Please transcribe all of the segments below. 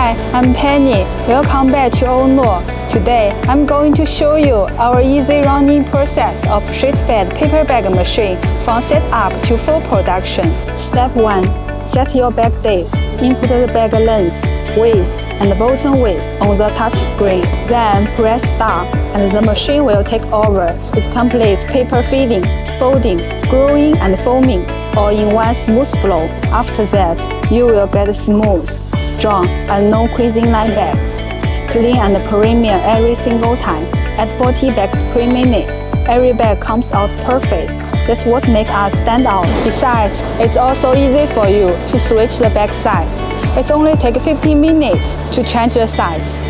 Hi, I'm Penny. Welcome back to OYANG. Today, I'm going to show you our easy running process of sheet-fed paper bag machine from setup to full production. Step 1. Set your bag date. Input the bag length, width, and bottom width on the touch screen. Then press start, and the machine will take over. It completes paper feeding, folding, gluing, and foaming, all in one smooth flow. After that, you will get smooth, strong, and non-crease inline bags. Clean and premium every single time. At 40 bags per minute, every bag comes out perfect. That's what makes us stand out. Besides, it's also easy for you to switch the bag size. It only takes 15 minutes to change the size.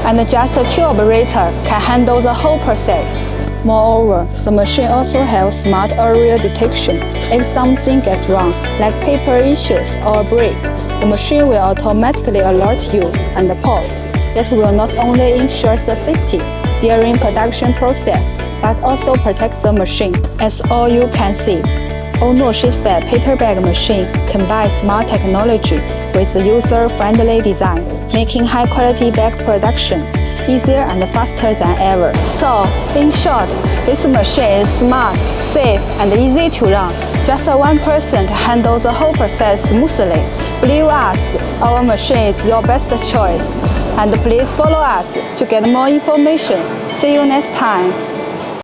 And just two operators can handle the whole process. Moreover, the machine also has smart area detection. If something gets wrong, like paper issues or break, the machine will automatically alert you and pause. That will not only ensure the safety during production process, but also protects the machine. As all you can see, OYANG sheet-fed paper bag machine combines smart technology with user-friendly design, making high-quality bag production easier and faster than ever. So, in short, this machine is smart, safe, and easy to run. Just one person can handle the whole process smoothly. Believe us, our machine is your best choice. And please follow us to get more information. See you next time.